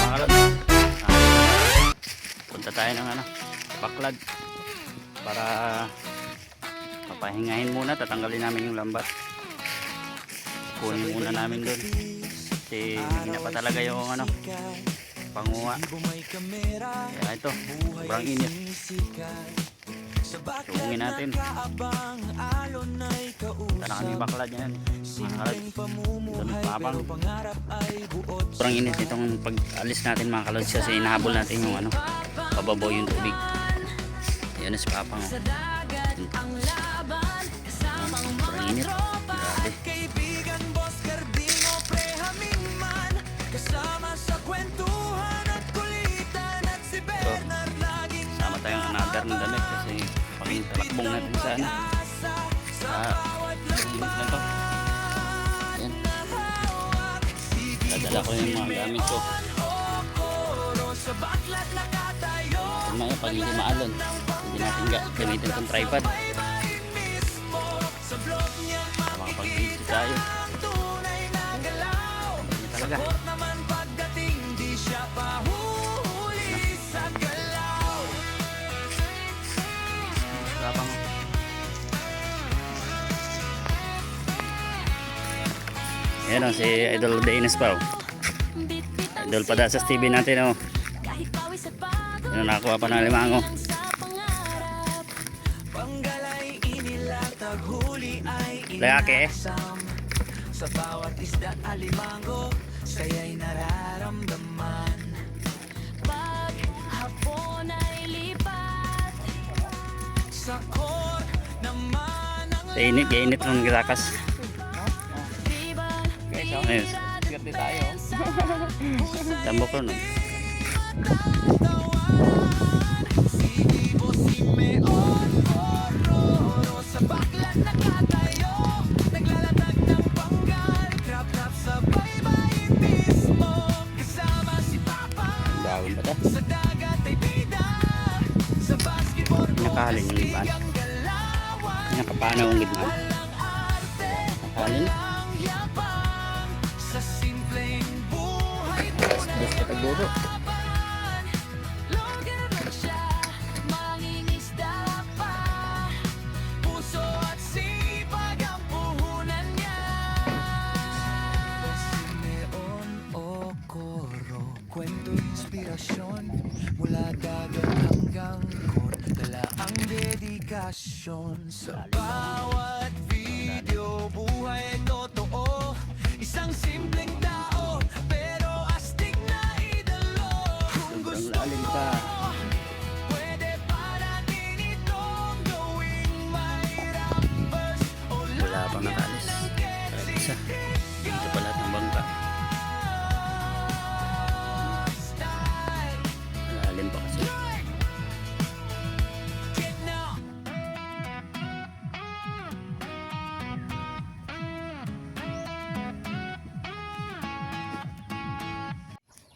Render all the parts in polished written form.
mga kalod. Punta tayo ng baklad para papahingahin muna. Tatanggalin namin yung lambat, kunin muna namin doon kasi hindi pa talaga yung panguha. Kaya ito, sobrang init. Suungin natin. Tara kami baklad yan mga kalod. Doon papang sobrang init itong pag-alis natin mga kalod kasi inahabol natin yung pababaw yung tubig. Yan na si papang sobrang init, grabe. Sama tayong another ng damit kasi pang-talakbong natin sana init na to. Ayan, dadala ko yung mga gamit ko. Maya pag hindi maalon, hindi natin gamitin itong tripod makapag-video tayo. Hindi talaga kapang. Ayan o, si Idol Deines pa o. Idol Padasas TV natin o. Yan o, nakakuha pa ng limango. Layake eh. Sa bawat isda't alimango, saya'y nararamdaman. Pag hapon ay lipat sa kor naman ang init, init ng girakas. Ayun, sigurti tayo. Tambok ko no. Dawin ba ito? Nakahalin yung iban. Nakapanaw ang gitman. Nakahalin. Dos kataguro. Kwento inspirasyon mula dagat hanggang kor, dala ang dedikasyon sa bawat video. Buhay totoo, isang simpleng tao pero astig na idolo. Kung gusto mo, pwede pa natin itong gawing may rappers o wala pang nakalis. Isa dito pala ng bangka. Lalim pa kasi.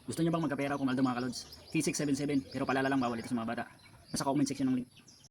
Gusto niyo bang magkapera kung Aldo mga kalods? T677 pero palala lang bawal ito sa mga bata. Nasa comment section ng link.